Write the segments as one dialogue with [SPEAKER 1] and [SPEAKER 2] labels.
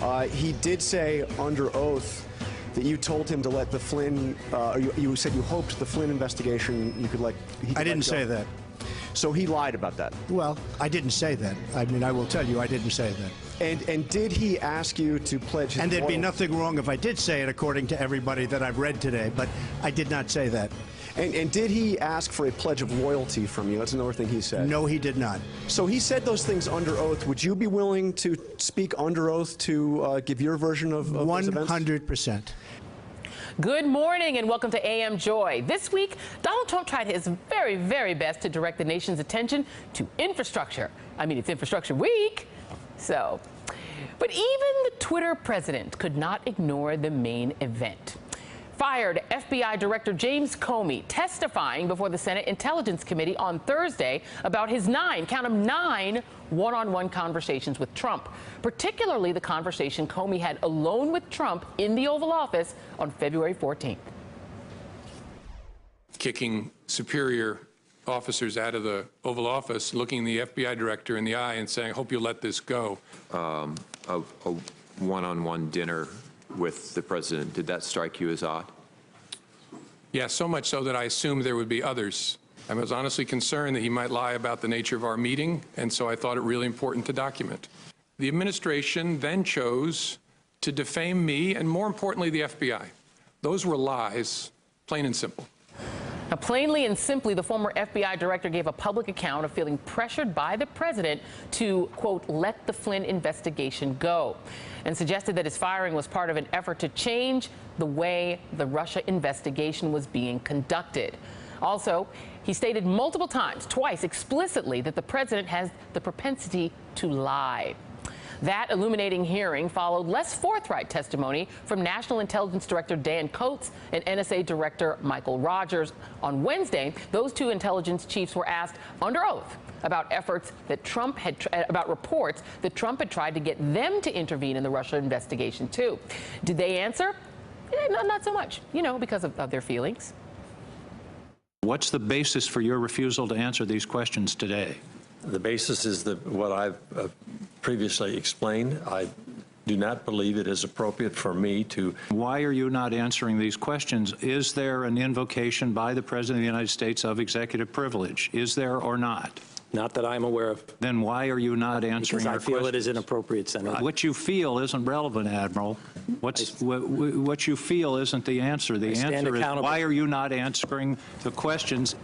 [SPEAKER 1] He did say under oath that you told him to let the Flynn, you said you hoped the Flynn investigation you could let.
[SPEAKER 2] I didn't say that.
[SPEAKER 1] So he lied about that?
[SPEAKER 2] Well, I didn't say that. I mean, I will tell you I didn't say that.
[SPEAKER 1] And did he ask you to pledge his
[SPEAKER 2] And there'd be
[SPEAKER 1] loyalty?
[SPEAKER 2] nothing wrong if I did say it, according to everybody that I've read today, but I did not say that.
[SPEAKER 1] And did he ask for a pledge of loyalty from you? That's another thing he said.
[SPEAKER 2] No, he did not.
[SPEAKER 1] So he said those things under oath. Would you be willing to speak under oath to give your version of those events?
[SPEAKER 2] 100%.
[SPEAKER 3] Good morning and welcome to AM Joy. This week, Donald Trump tried his very, very best to direct the nation's attention to infrastructure. I mean, it's Infrastructure Week. So, but even the Twitter president could not ignore the main event. Fired FBI Director James Comey testifying before the Senate Intelligence Committee on Thursday about his 9 one-on-one conversations with Trump, particularly the conversation Comey had alone with Trump in the Oval Office on February 14th.
[SPEAKER 4] Kicking superior officers out of the Oval Office, looking the FBI director in the eye and saying, I hope you'll let this go.
[SPEAKER 5] A one-on-one dinner with the president, did that strike you as odd?
[SPEAKER 4] Yeah, so much so that I assumed there would be others. I was honestly concerned that he might lie about the nature of our meeting, and so I thought it really important to document. The administration then chose to defame me and, more importantly, the FBI. Those were lies, plain and simple.
[SPEAKER 3] Now, plainly and simply, the former FBI director gave a public account of feeling pressured by the president to, quote, let the Flynn investigation go, and suggested that his firing was part of an effort to change the way the Russia investigation was being conducted. Also, he stated multiple times, twice explicitly, that the president has the propensity to lie. That illuminating hearing followed less forthright testimony from National Intelligence Director Dan Coats and NSA Director Michael Rogers. On Wednesday, those two intelligence chiefs were asked under oath about efforts that Trump had, about reports that Trump had tried to get them to intervene in the Russia investigation, too. Did they answer? Not so much, you know, because of their feelings.
[SPEAKER 6] What's the basis for your refusal to answer these questions today?
[SPEAKER 7] The basis is what I've previously explained. I do not believe it is appropriate for me to.
[SPEAKER 6] Why are you not answering these questions? Is there an invocation by the President of the United States of executive privilege? Is there or not?
[SPEAKER 7] Not that I'm aware of.
[SPEAKER 6] Then why are you not answering our questions?
[SPEAKER 7] Because I feel it is inappropriate, Senator.
[SPEAKER 6] What you feel isn't relevant, Admiral. What you feel isn't the answer. The answer is, why are you not answering the questions?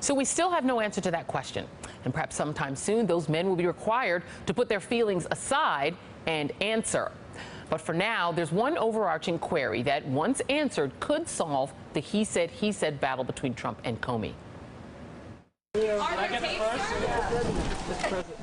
[SPEAKER 3] So we still have no answer to that question. And perhaps sometime soon, those men will be required to put their feelings aside and answer. But for now, there's one overarching query that, once answered, could solve the he said battle between Trump and Comey.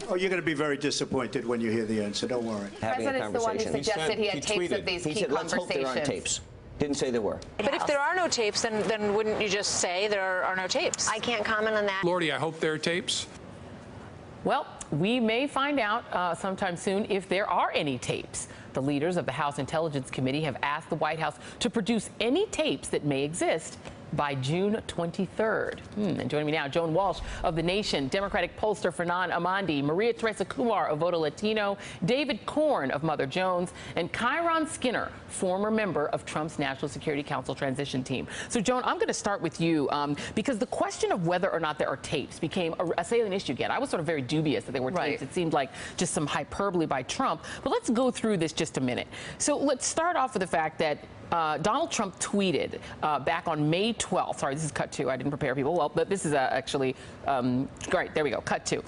[SPEAKER 2] Oh, you're going to be very disappointed when you hear the answer. Don't worry.
[SPEAKER 8] The president's the one who suggested he had tapes of these key conversations. Let's hope there aren't tapes. Didn't say there were.
[SPEAKER 9] But if there are no tapes, then wouldn't you just say there are no tapes?
[SPEAKER 8] I can't comment on that.
[SPEAKER 4] Lordy, I hope there are tapes.
[SPEAKER 3] Well, we may find out sometime soon if there are any tapes. The leaders of the House Intelligence Committee have asked the White House to produce any tapes that may exist by June 23rd. And joining me now, Joan Walsh of The Nation, Democratic pollster Fernand Armandi, Maria Teresa Kumar of Voto Latino, David Korn of Mother Jones, and Kyron Skinner, former member of Trump's National Security Council transition team. So, Joan, I'm going to start with you because the question of whether or not there are tapes became a salient issue again. I was sort of very dubious that there were tapes. It seemed like just some hyperbole by Trump. But let's go through this just a minute. So let's start off with the fact that Donald Trump tweeted back on May 12th. Sorry, this is cut 2. I didn't prepare people. Well, but this is actually great. There we go. Cut 2.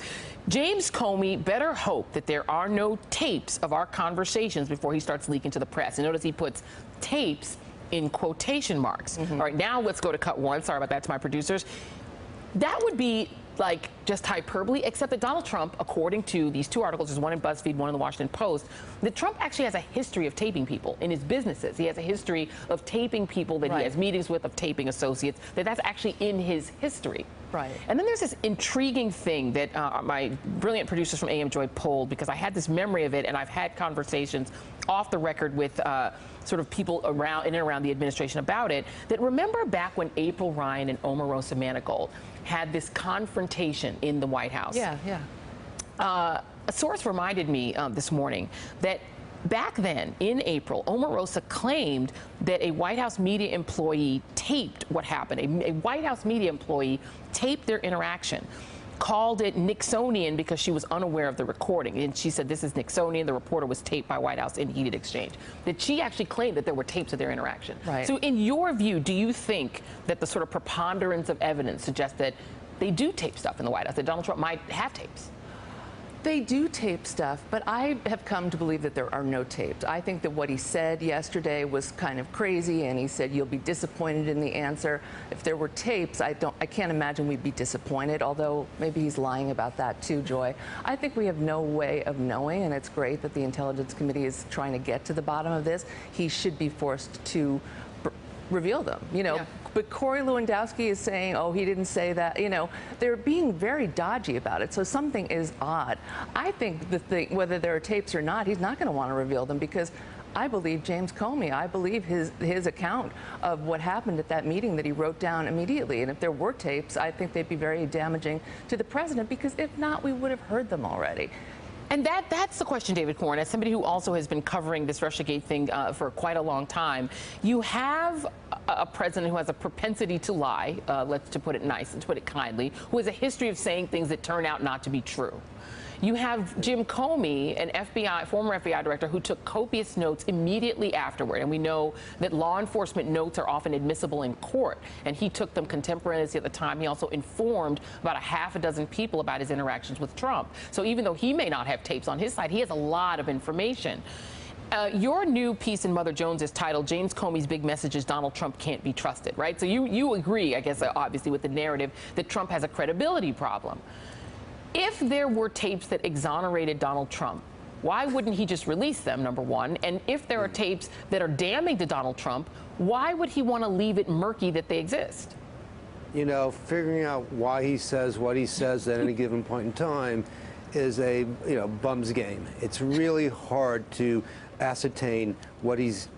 [SPEAKER 3] James Comey better hope that there are no tapes of our conversations before he starts leaking to the press. And notice he puts tapes in quotation marks. All right, now let's go to cut 1. Sorry about that to my producers. That would be like just hyperbole, except that Donald Trump, according to these two articles, there's one in BuzzFeed, one in the Washington Post, that Trump actually has a history of taping people in his businesses. He has a history of taping people that he has meetings with, of taping associates, that's actually in his history. Right. And then there's this intriguing thing that my brilliant producers from AM Joy pulled, because I had this memory of it, and I've had conversations off the record with sort of people around in and around the administration about it, that remember back when April Ryan and Omarosa Manigault had this confrontation in the White House. A source reminded me this morning that back then, in April, Omarosa claimed that a White House media employee taped what happened. A White House media employee taped their interaction, called it Nixonian because she was unaware of the recording. And she said, this is Nixonian. The reporter was taped by White House in heated exchange. That she actually claimed that there were tapes of their interaction.
[SPEAKER 10] Right.
[SPEAKER 3] So in your view, do you think that the sort of preponderance of evidence suggests that they do tape stuff in the White House, that Donald Trump might have tapes?
[SPEAKER 10] They do tape stuff, but I have come to believe that there are no tapes. I think that what he said yesterday was kind of crazy, and he said you'll be disappointed in the answer. If there were tapes, I can't imagine we'd be disappointed, although maybe he's lying about that too, Joy. I think we have no way of knowing, and it's great that the Intelligence Committee is trying to get to the bottom of this. He should be forced to reveal them, you know.
[SPEAKER 3] Yeah.
[SPEAKER 10] But Corey Lewandowski is saying, oh, he didn't say that. You know, they're being very dodgy about it. So something is odd. I think the thing, whether there are tapes or not, he's not going to want to reveal them because I believe James Comey. I believe his account of what happened at that meeting that he wrote down immediately. And if there were tapes, I think they'd be very damaging to the president because if not, we would have heard them already.
[SPEAKER 3] And that's the question, David Corn. As somebody who also has been covering this Russiagate thing for quite a long time, you have a president who has a propensity to lie, to put it nice and to put it kindly, who has a history of saying things that turn out not to be true. You have Jim Comey, an former FBI director, who took copious notes immediately afterward. And we know that law enforcement notes are often admissible in court. And he took them contemporaneously at the time. He also informed about a half a dozen people about his interactions with Trump. So even though he may not have tapes on his side, he has a lot of information. Your new piece in Mother Jones is titled James Comey's Big Message is Donald Trump Can't Be Trusted, right? So you agree, I guess, obviously, with the narrative that Trump has a credibility problem. If there were tapes that exonerated Donald Trump, why wouldn't he just release them, number one? And if there are tapes that are damning to Donald Trump, why would he want to leave it murky that they exist?
[SPEAKER 11] You know, figuring out why he says what he says at any given point in time is a, bum's game. It's really hard to ascertain what he's,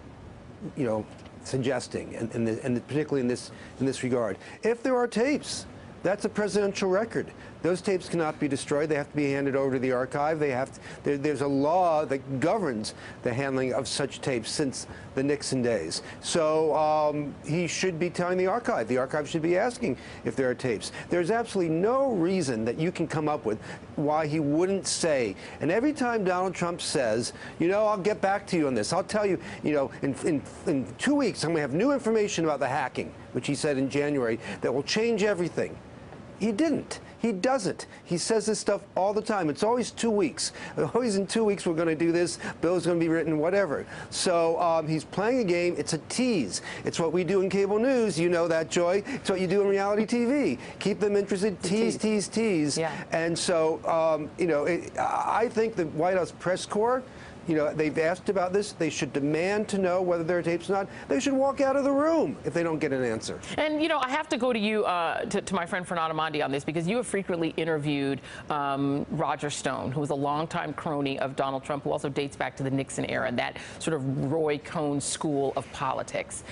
[SPEAKER 11] suggesting, and particularly in this regard. If there are tapes, that's a presidential record. Those tapes cannot be destroyed. They have to be handed over to the archive. There's a law that governs the handling of such tapes since the Nixon days. So he should be telling the archive. The archive should be asking if there are tapes. There's absolutely no reason that you can come up with why he wouldn't say. And every time Donald Trump says, I'll get back to you on this. I'll tell you, in 2 weeks, I'm going to have new information about the hacking, which he said in January, that will change everything. He didn't. He doesn't. He says this stuff all the time. It's always 2 weeks. Always in 2 weeks we're going to do this. Bill's going to be written, whatever. So he's playing a game. It's a tease. It's what we do in cable news. You know that, Joy. It's what you do in reality TV. Keep them interested. Tease.
[SPEAKER 3] Yeah.
[SPEAKER 11] And so, I think the White House press corps, they've asked about this. They should demand to know whether there are tapes or not. They should walk out of the room if they don't get an answer.
[SPEAKER 3] And, I have to go to you, to my friend Fernand Armandi on this, because you have frequently interviewed Roger Stone, who was a longtime crony of Donald Trump, who also dates back to the Nixon era, and that sort of Roy Cohn school of politics.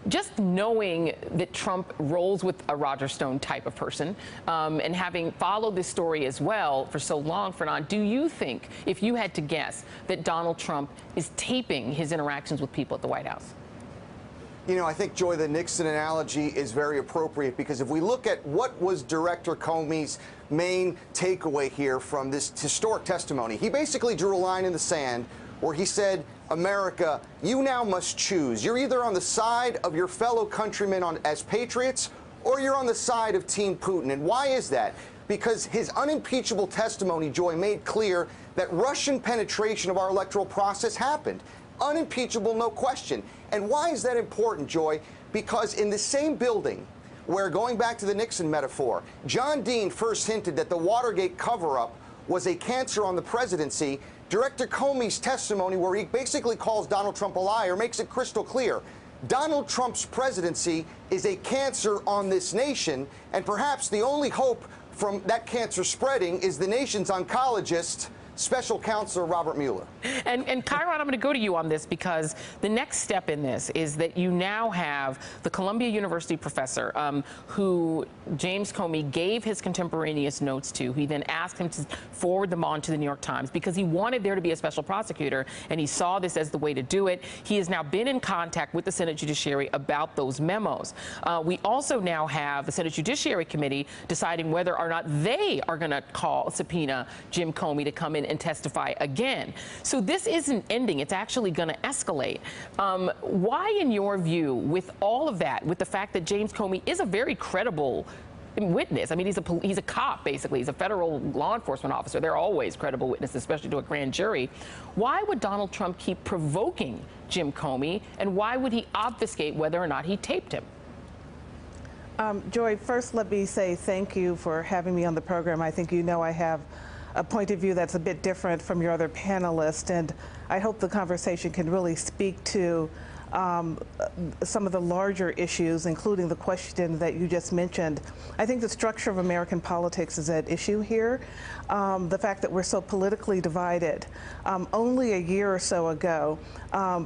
[SPEAKER 3] Just knowing that Trump rolls with a Roger Stone type of person, and having followed this story as well for so long, Fernand, do you think, if you had to guess, that Donald Trump is taping his interactions with people at the White House?
[SPEAKER 12] I think, Joy, the Nixon analogy is very appropriate because if we look at what was Director Comey's main takeaway here from this historic testimony, he basically drew a line in the sand where he said, America, you now must choose. You're either on the side of your fellow countrymen as patriots or you're on the side of Team Putin. And why is that? Because his unimpeachable testimony, Joy, made clear that Russian penetration of our electoral process happened. Unimpeachable, no question. And why is that important, Joy? Because in the same building where, going back to the Nixon metaphor, John Dean first hinted that the Watergate cover-up was a cancer on the presidency, Director Comey's testimony, where he basically calls Donald Trump a liar, makes it crystal clear. Donald Trump's presidency is a cancer on this nation, and perhaps the only hope from that cancer spreading is the nation's oncologist Special Counsel Robert Mueller.
[SPEAKER 3] And Chiron, I'm going to go to you on this because the next step in this is that you now have the Columbia University professor who James Comey gave his contemporaneous notes to. He then asked him to forward them on to the New York Times because he wanted there to be a special prosecutor, and he saw this as the way to do it. He has now been in contact with the Senate Judiciary about those memos. We also now have the Senate Judiciary Committee deciding whether or not they are going to subpoena Jim Comey to come in and testify again. So this isn't ending. It's actually going to escalate. Why, in your view, with all of that, with the fact that James Comey is a very credible witness, I mean, he's a cop, basically. He's a federal law enforcement officer. They're always credible witnesses, especially to a grand jury. Why would Donald Trump keep provoking Jim Comey, and why would he obfuscate whether or not he taped him?
[SPEAKER 13] Joy, first let me say thank you for having me on the program. I think you know I have a point of view that's a bit different from your other panelists, and I hope the conversation can really speak to some of the larger issues, including the question that you just mentioned. I think the structure of American politics is at issue here. The fact that we're so politically divided. Only a year or so ago,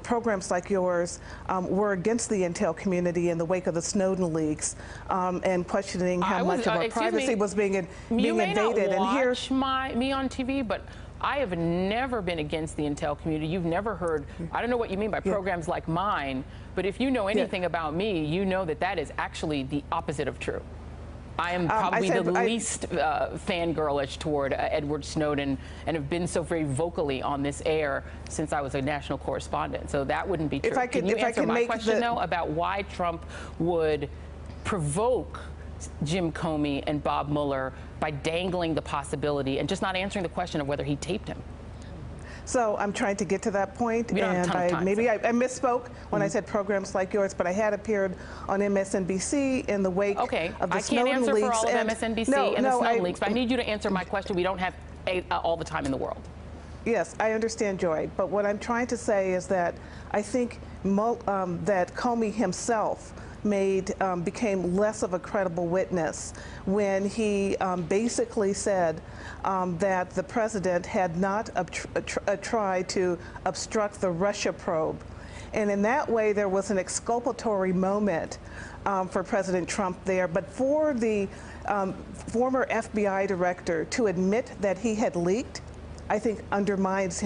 [SPEAKER 13] programs like yours were against the intel community in the wake of the Snowden leaks and questioning how much of our privacy was being invaded.
[SPEAKER 3] You may not
[SPEAKER 13] watch
[SPEAKER 3] me on TV, but I have never been against the intel community. You've never heard, I don't know what you mean by programs like mine, but if you know anything about me, you know that that is actually the opposite of true. I am probably the least fangirlish toward Edward Snowden and have been so very vocally on this air since I was a national correspondent. So that wouldn't be true. Can you answer my question, though, about why Trump would provoke Jim Comey and Bob Mueller by dangling the possibility and just not answering the question of whether he taped him?
[SPEAKER 13] So I'm trying to get to that point, and maybe I misspoke when I said programs like yours, but I had appeared on MSNBC in the wake of the Snowden leaks.
[SPEAKER 3] I can't answer for all of MSNBC and the Snowden leaks, but I need you to answer my question. We don't have all the time in the world.
[SPEAKER 13] Yes, I understand, Joy, but what I'm trying to say is that I think that Comey himself became less of a credible witness when he basically said that the president had not tried to obstruct the Russia probe. And in that way, there was an exculpatory moment for President Trump there. But for the former FBI director to admit that he had leaked, I think undermines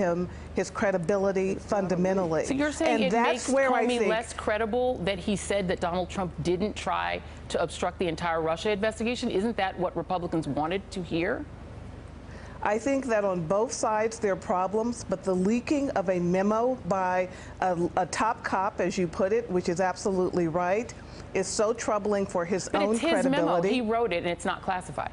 [SPEAKER 13] his credibility fundamentally.
[SPEAKER 3] So you're saying it makes Comey less credible that he said that Donald Trump didn't try to obstruct the entire Russia investigation? Isn't that what Republicans wanted to hear?
[SPEAKER 13] I think that on both sides there are problems, but the leaking of a memo by a top cop, as you put it, which is absolutely right, is so troubling for his own credibility. But it's his memo.
[SPEAKER 3] He wrote it, and it's not classified.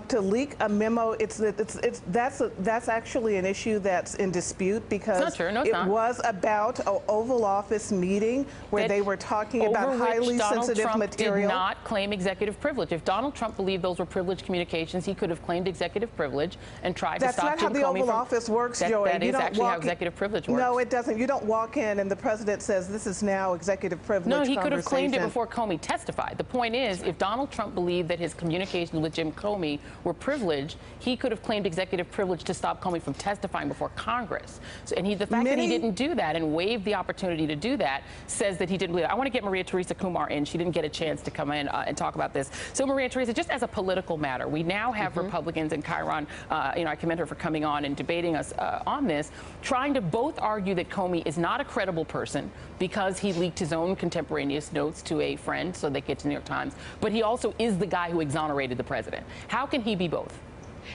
[SPEAKER 13] To leak a memo, that's actually an issue that's in dispute because it was about an Oval Office meeting where they were talking about highly sensitive material.
[SPEAKER 3] Donald Trump did not claim executive privilege. If Donald Trump believed those were privileged communications, he could have claimed executive privilege and tried to stop Jim Comey.
[SPEAKER 13] That's not how the Oval Office works, Joy.
[SPEAKER 3] That is actually how executive privilege works.
[SPEAKER 13] No, it doesn't. You don't walk in and the president says this is now executive privilege.
[SPEAKER 3] No, he could have claimed it before Comey testified. The point is, if Donald Trump believed that his communications with Jim Comey were privileged, he could have claimed executive privilege to stop Comey from testifying before Congress. So, and the fact that he didn't do that and waived the opportunity to do that says that he didn't believe it. I want to get Maria Teresa Kumar in. She didn't get a chance to come in and talk about this. So Maria Teresa, just as a political matter, we now have Republicans and Chiron, I commend her for coming on and debating us on this, trying to both argue that Comey is not a credible person because he leaked his own contemporaneous notes to a friend so they get to the New York Times, but he also is the guy who exonerated the president. How can he be both?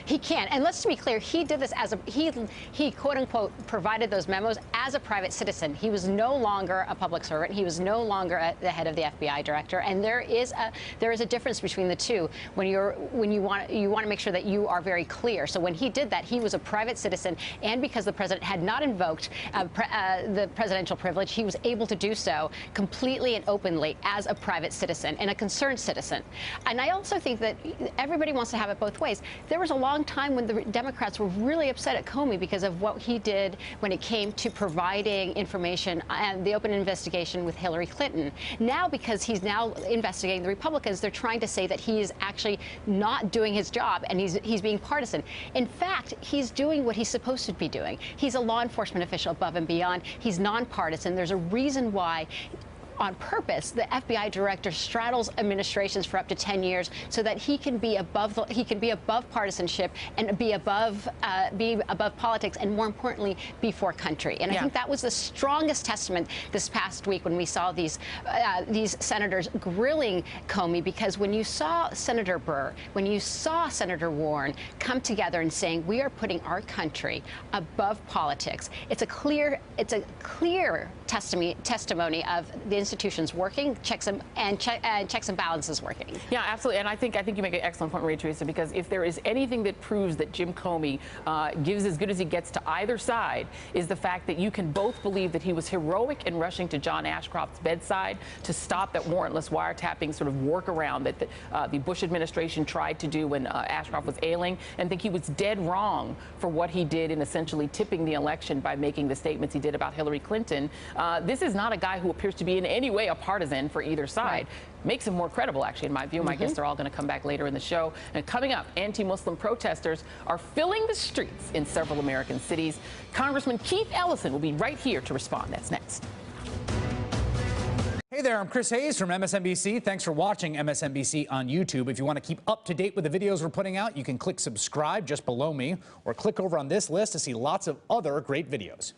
[SPEAKER 14] He can. And let's be clear, he did this as he quote unquote provided those memos as a private citizen. He was no longer a public servant. He was no longer the head of the FBI director. And there is a difference between the two when you want to make sure that you are very clear. So when he did that, he was a private citizen, and because the president had not invoked the presidential privilege, he was able to do so completely and openly as a private citizen and a concerned citizen. And I also think that everybody wants to have it both ways. There was a long time when the Democrats were really upset at Comey because of what he did when it came to providing information and the open investigation with Hillary Clinton. Now, because he's now investigating the Republicans, they're trying to say that he is actually not doing his job and he's being partisan. In fact, he's doing what he's supposed to be doing. He's a law enforcement official above and beyond. He's nonpartisan. There's a reason why, on purpose, the FBI director straddles administrations for up to 10 years so that he can be above partisanship and be above politics, and more importantly, be for country. And I think that was the strongest testament this past week when we saw these senators grilling Comey, because when you saw Senator Burr, when you saw Senator Warren come together and saying we are putting our country above politics, it's a clear testimony of the institutions working, checks and balances working.
[SPEAKER 3] Yeah, absolutely. And I think you make an excellent point, Maria Teresa, because if there is anything that proves that Jim Comey gives as good as he gets to either side, is the fact that you can both believe that he was heroic in rushing to John Ashcroft's bedside to stop that warrantless wiretapping sort of workaround that the Bush administration tried to do when Ashcroft was ailing, and think he was dead wrong for what he did in essentially tipping the election by making the statements he did about Hillary Clinton. This is not a guy who appears to be in any way a partisan for either side. Right. Makes him more credible, actually, in my view. My guests are all going to come back later in the show. And coming up, anti-Muslim protesters are filling the streets in several American cities. Congressman Keith Ellison will be right here to respond. That's next.
[SPEAKER 15] Hey there, I'm Chris Hayes from MSNBC. Thanks for watching MSNBC on YouTube. If you want to keep up to date with the videos we're putting out, you can click subscribe just below me, or click over on this list to see lots of other great videos.